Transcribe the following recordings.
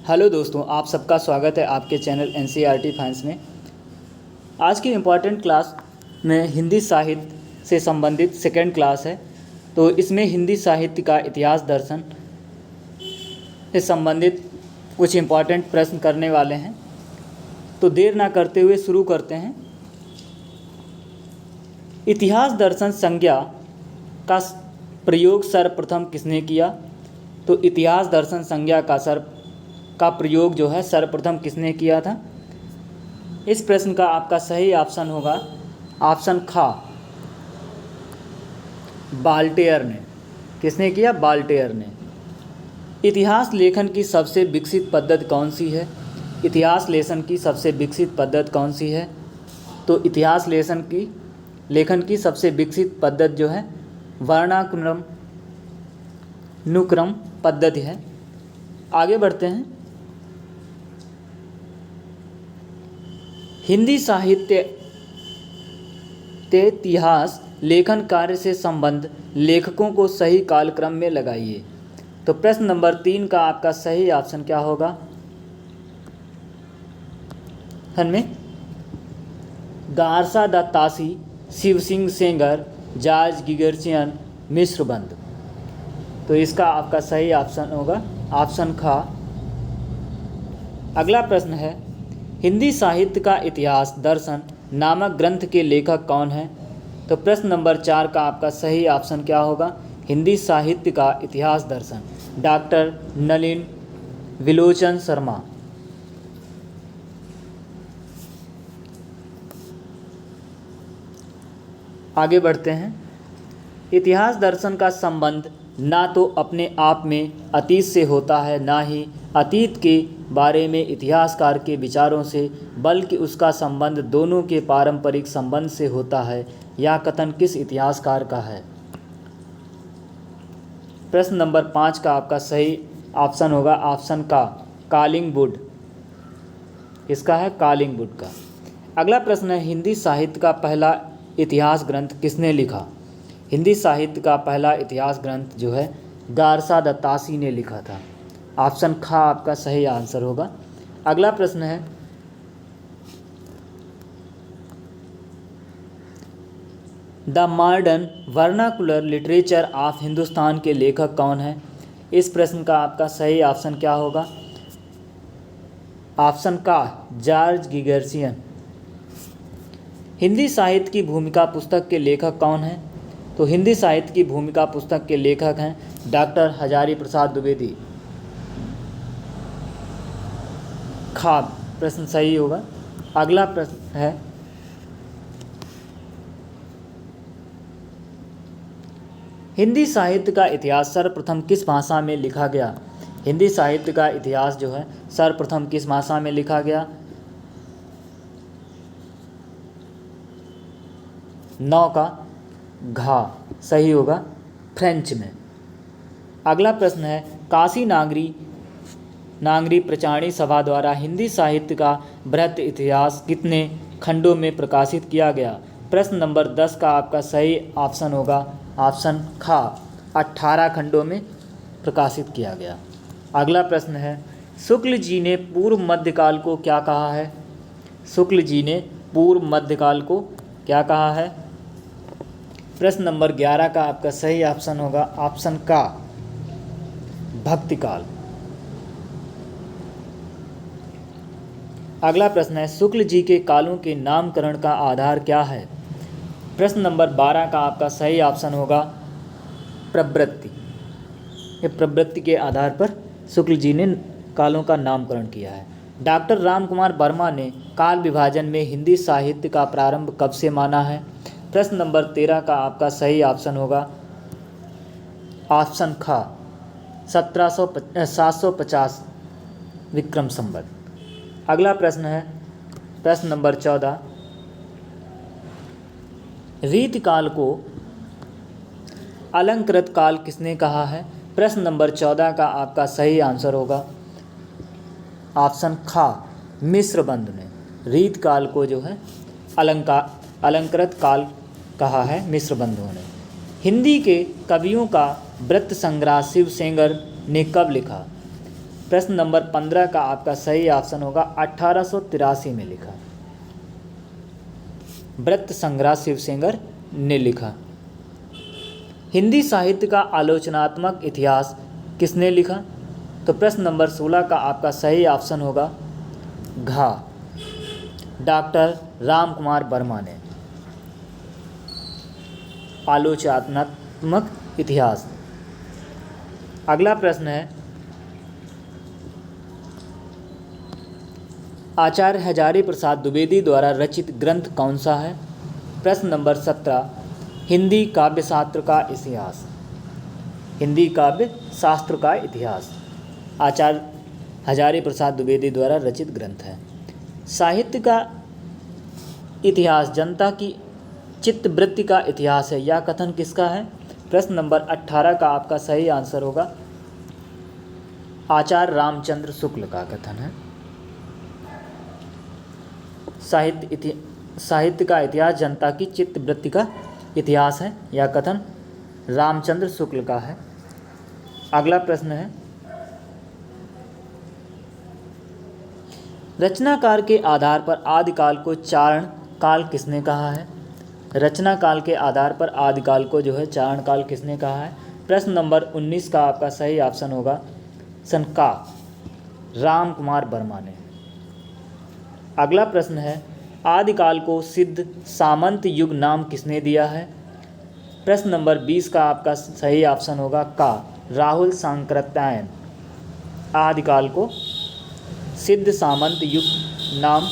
Hello दोस्तों, आप सबका स्वागत है आपके चैनल एनसीईआरटी फाइंस में। आज की इम्पॉर्टेंट क्लास में हिंदी साहित्य से संबंधित सेकंड क्लास है। तो इसमें हिंदी साहित्य का इतिहास दर्शन से संबंधित कुछ इम्पॉर्टेंट प्रश्न करने वाले हैं। तो देर ना करते हुए शुरू करते हैं। इतिहास दर्शन संज्ञा का प्रयोग सर्वप्रथम किसने किया? तो इतिहास दर्शन संज्ञा का प्रयोग जो है सर्वप्रथम किसने किया था? इस प्रश्न का आपका सही ऑप्शन होगा ऑप्शन खा, बाल्टेयर ने। किसने किया? बाल्टेयर ने। इतिहास लेखन की सबसे विकसित पद्धति कौन सी है? इतिहास लेखन की सबसे विकसित पद्धति कौन सी है? तो इतिहास लेखन की सबसे विकसित पद्धति जो है वर्णानुक्रम पद्धति है। आगे बढ़ते हैं। हिंदी साहित्य इतिहास लेखन कार्य से संबंध लेखकों को सही कालक्रम में लगाइए। तो प्रश्न नंबर 3 का आपका सही ऑप्शन क्या होगा? में गारसा दत्तासी, शिव सिंह सेंगर, जॉर्ज गिगर्चियन, मिश्रबंध। तो इसका आपका सही ऑप्शन होगा ऑप्शन खा। अगला प्रश्न है, हिंदी साहित्य का इतिहास दर्शन नामक ग्रंथ के लेखक कौन हैं? तो प्रश्न नंबर 4 का आपका सही ऑप्शन क्या होगा? हिंदी साहित्य का इतिहास दर्शन डॉक्टर नलिन विलोचन शर्मा। आगे बढ़ते हैं। इतिहास दर्शन का संबंध ना तो अपने आप में अतीत से होता है, ना ही अतीत के बारे में इतिहासकार के विचारों से, बल्कि उसका संबंध दोनों के पारंपरिक संबंध से होता है। यह कथन किस इतिहासकार का है? प्रश्न नंबर 5 का आपका सही ऑप्शन होगा ऑप्शन का, कालिंगवुड। इसका है कालिंगवुड का। अगला प्रश्न है, हिंदी साहित्य का पहला इतिहास ग्रंथ किसने लिखा? हिंदी साहित्य का पहला इतिहास ग्रंथ जो है गारसा दत्तासी ने लिखा था। ऑप्शन खा आपका सही आंसर होगा। अगला प्रश्न है, the modern vernacular literature of Hindustan के लेखक कौन है? इस प्रश्न का आपका सही ऑप्शन क्या होगा? ऑप्शन का, जॉर्ज गिगर्चियन। हिंदी साहित्य की भूमिका पुस्तक के लेखक कौन हैं? तो हिंदी साहित्य की भूमिका पुस्तक के लेखक हैं डॉक्टर हजारी प्रसाद द्विवेदी। खा प्रश्न सही होगा। अगला प्रश्न है, हिंदी साहित्य का इतिहास सर्वप्रथम किस भाषा में लिखा गया? हिंदी साहित्य का इतिहास जो है सर्वप्रथम किस भाषा में लिखा गया? 9 का घा सही होगा, फ्रेंच में। अगला प्रश्न है, काशी नागरी प्रचारणी सभा द्वारा हिंदी साहित्य का बृहत इतिहास कितने खंडों में प्रकाशित किया गया? प्रश्न नंबर 10 का आपका सही ऑप्शन होगा ऑप्शन खा, 18 खंडों में प्रकाशित किया गया। अगला प्रश्न है, शुक्ल जी ने पूर्व मध्यकाल को क्या कहा है? शुक्ल जी ने पूर्व मध्यकाल को क्या कहा है? प्रश्न नंबर 11 का आपका सही ऑप्शन होगा ऑप्शन का, भक्तिकाल। अगला प्रश्न है, शुक्ल जी के कालों के नामकरण का आधार क्या है? प्रश्न नंबर 12 का आपका सही ऑप्शन होगा प्रवृत्ति। ये प्रवृत्ति के आधार पर शुक्ल जी ने कालों का नामकरण किया है। डॉक्टर रामकुमार वर्मा ने काल विभाजन में हिंदी साहित्य का प्रारंभ कब से माना है? प्रश्न नंबर 13 का आपका सही ऑप्शन होगा ऑप्शन खा, 750 विक्रम संवत। अगला प्रश्न है, प्रश्न नंबर 14, रीतिकाल को अलंकृत काल किसने कहा है? प्रश्न नंबर 14 का आपका सही आंसर होगा ऑप्शन खा, मिश्रबंध ने रीतकाल को जो है अलंकृत काल कहा है मिश्रबंधुओं ने। हिंदी के कवियों का वृत्त संग्रह शिव सेंगर ने कब लिखा? प्रश्न नंबर 15 का आपका सही ऑप्शन होगा 1883 में लिखा। व्रत संग्रह शिवसेंगर ने लिखा। हिंदी साहित्य का आलोचनात्मक इतिहास किसने लिखा? तो प्रश्न नंबर 16 का आपका सही ऑप्शन होगा घा, डॉक्टर राम कुमार वर्मा ने। आलोचनात्मक इतिहास। अगला प्रश्न है, आचार्य हजारी प्रसाद द्विवेदी द्वारा रचित ग्रंथ कौन सा है? प्रश्न नंबर 17, हिंदी काव्य शास्त्र का इतिहास। हिंदी काव्य शास्त्र का इतिहास आचार्य हजारी प्रसाद द्विवेदी द्वारा रचित ग्रंथ है। साहित्य का इतिहास जनता की चित्तवृत्ति का इतिहास है, यह कथन किसका है? प्रश्न नंबर 18 का आपका सही आंसर होगा आचार्य रामचंद्र शुक्ल का कथन है। साहित्य का इतिहास जनता की चित्तवृत्ति का इतिहास है, यह कथन रामचंद्र शुक्ल का है। अगला प्रश्न है, रचनाकार के आधार पर आदिकाल को चारण काल किसने कहा है? रचना काल के आधार पर आदिकाल को जो है चारण काल किसने कहा है? प्रश्न नंबर 19 का आपका सही ऑप्शन होगा सनका, राम कुमार वर्मा ने। अगला प्रश्न है, आदिकाल को सिद्ध सामंत युग नाम किसने दिया है? प्रश्न नंबर 20 का आपका सही ऑप्शन होगा का, राहुल सांकृत्यायन। आदिकाल को सिद्ध सामंत युग नाम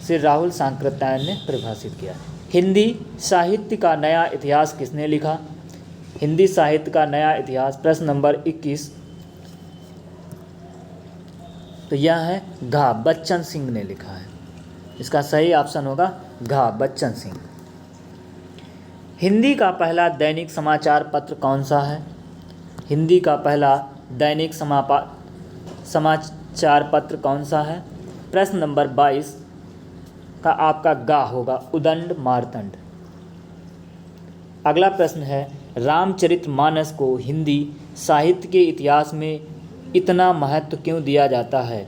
से राहुल सांकृत्यायन ने परिभाषित किया। हिंदी साहित्य का नया इतिहास किसने लिखा? हिंदी साहित्य का नया इतिहास प्रश्न नंबर 21, तो यह है घा, बच्चन सिंह ने लिखा है। इसका सही ऑप्शन होगा घा, बच्चन सिंह। हिंदी का पहला दैनिक समाचार पत्र कौन सा है? हिंदी का पहला दैनिक समाचार पत्र कौन सा है? प्रश्न नंबर 22 का आपका गा होगा, उदंड मार्तंड। अगला प्रश्न है, रामचरितमानस को हिंदी साहित्य के इतिहास में इतना महत्व क्यों दिया जाता है?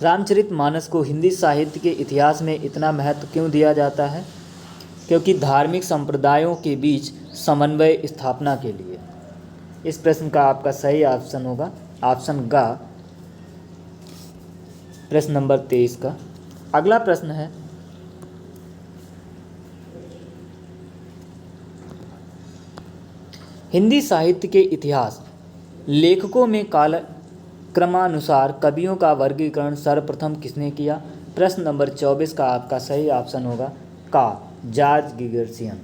रामचरितमानस को हिंदी साहित्य के इतिहास में इतना महत्व क्यों दिया जाता है? क्योंकि धार्मिक संप्रदायों के बीच समन्वय स्थापना के लिए। इस प्रश्न का आपका सही ऑप्शन होगा ऑप्शन गा, प्रश्न नंबर 23 का। अगला प्रश्न है, हिंदी साहित्य के इतिहास लेखकों में कालक्रमानुसार कवियों का वर्गीकरण सर्वप्रथम किसने किया? प्रश्न नंबर 24 का आपका सही ऑप्शन होगा का, जॉर्ज गिगर्सियन।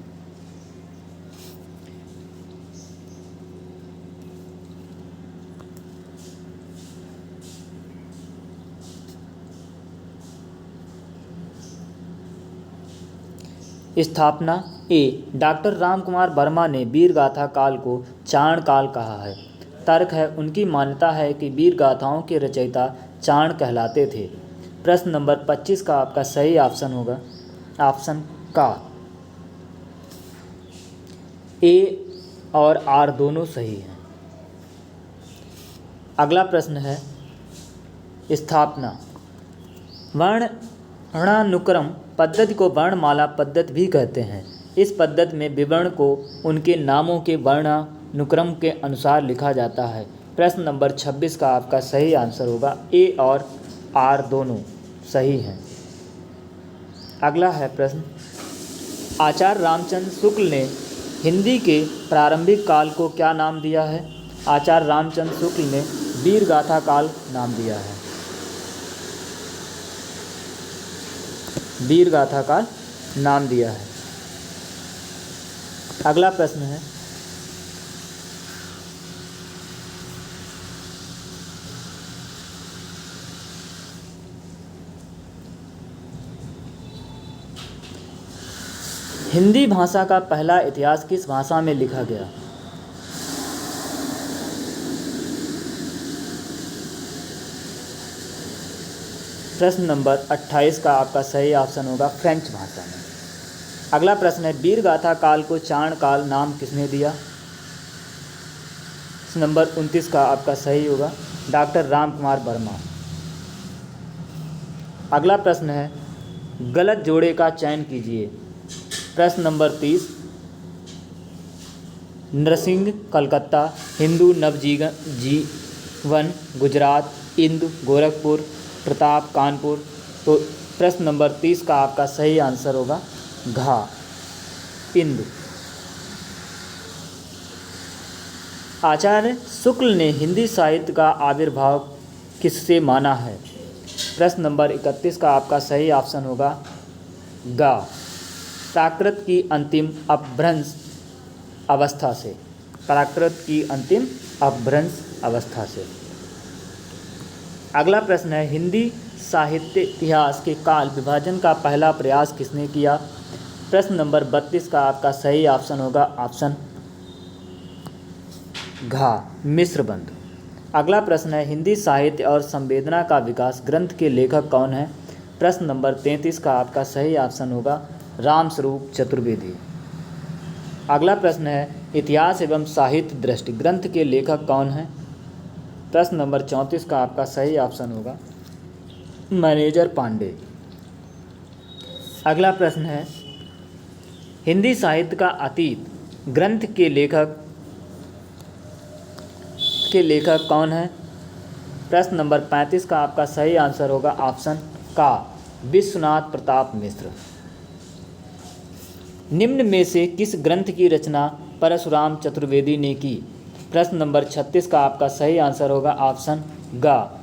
स्थापना। ए, डॉक्टर राम कुमार वर्मा ने वीर गाथा काल को चारण काल कहा है। तर्क है, उनकी मान्यता है कि वीर गाथाओं के रचयिता चारण कहलाते थे। प्रश्न नंबर 25 का आपका सही ऑप्शन होगा ऑप्शन का, ए और आर दोनों सही हैं। अगला प्रश्न है, स्थापना। वर्णानुक्रम पद्धति को वर्णमाला पद्धति भी कहते हैं। इस पद्धति में विवरण को उनके नामों के वर्णानुक्रम के अनुसार लिखा जाता है। प्रश्न नंबर 26 का आपका सही आंसर होगा ए और आर दोनों सही हैं। अगला है प्रश्न, आचार्य रामचंद्र शुक्ल ने हिंदी के प्रारंभिक काल को क्या नाम दिया है? आचार्य रामचंद्र शुक्ल ने वीर गाथा काल नाम दिया है। वीर गाथा काल नाम दिया है। अगला प्रश्न है, हिंदी भाषा का पहला इतिहास किस भाषा में लिखा गया? प्रश्न नंबर 28 का आपका सही ऑप्शन होगा फ्रेंच भाषा में। अगला प्रश्न है, वीर गाथा काल को चाण काल नाम किसने दिया? नंबर 29 का आपका सही होगा डॉक्टर राम कुमार वर्मा। अगला प्रश्न है, गलत जोड़े का चयन कीजिए। प्रश्न नंबर 30, नरसिंह कलकत्ता, हिंदू नवजीवन गुजरात, इंदु गोरखपुर, प्रताप कानपुर। तो प्रश्न नंबर 30 का आपका सही आंसर होगा घा, इंदु। आचार्य शुक्ल ने हिंदी साहित्य का आविर्भाव किससे माना है? प्रश्न नंबर 31 का आपका सही ऑप्शन होगा गा, प्राकृत की अंतिम अपभ्रंश अवस्था से। प्राकृत की अंतिम अपभ्रंश अवस्था से। अगला प्रश्न है, हिंदी साहित्य इतिहास के काल विभाजन का पहला प्रयास किसने किया? प्रश्न नंबर 32 का आपका सही ऑप्शन होगा ऑप्शन घा, मिश्रबंध। अगला प्रश्न है, हिंदी साहित्य और संवेदना का विकास ग्रंथ के लेखक कौन है? प्रश्न नंबर 33 का आपका सही ऑप्शन होगा रामस्वरूप चतुर्वेदी। अगला प्रश्न है, इतिहास एवं साहित्य दृष्टि ग्रंथ के लेखक कौन हैं? प्रश्न नंबर 34 का आपका सही ऑप्शन होगा मैनेजर पांडे। अगला प्रश्न है, हिंदी साहित्य का अतीत ग्रंथ के लेखक कौन है? प्रश्न नंबर 35 का आपका सही आंसर होगा ऑप्शन का विश्वनाथ प्रताप मिश्र। निम्न में से किस ग्रंथ की रचना परशुराम चतुर्वेदी ने की? प्रश्न नंबर 36 का आपका सही आंसर होगा ऑप्शन गा,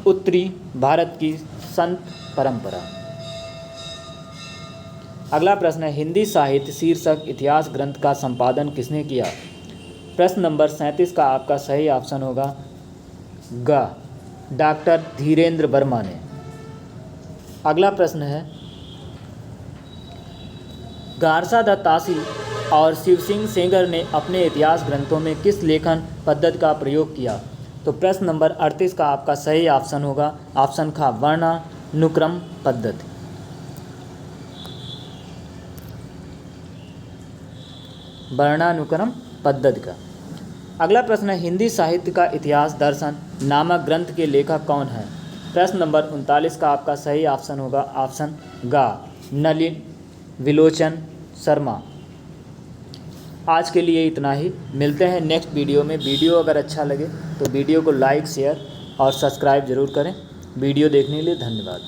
उत्तरी भारत की संत परंपरा। अगला प्रश्न है, हिंदी साहित्य शीर्षक इतिहास ग्रंथ का संपादन किसने किया? प्रश्न नंबर 37 का आपका सही ऑप्शन होगा गा, डॉक्टर धीरेन्द्र वर्मा ने। अगला प्रश्न है, गारसा दत्तासी और शिव सिंह सेंगर ने अपने इतिहास ग्रंथों में किस लेखन पद्धति का प्रयोग किया? तो प्रश्न नंबर 38 का आपका सही ऑप्शन होगा ऑप्शन खा, वर्णानुक्रम पद्धति। वर्णानुक्रम पद्धति का। अगला प्रश्न है, हिंदी साहित्य का इतिहास दर्शन नामक ग्रंथ के लेखक कौन है? प्रश्न नंबर 39 का आपका सही ऑप्शन होगा ऑप्शन गा, नलिन विलोचन शर्मा। आज के लिए इतना ही, मिलते हैं नेक्स्ट वीडियो में। वीडियो अगर अच्छा लगे तो वीडियो को लाइक शेयर और सब्सक्राइब ज़रूर करें। वीडियो देखने के लिए धन्यवाद।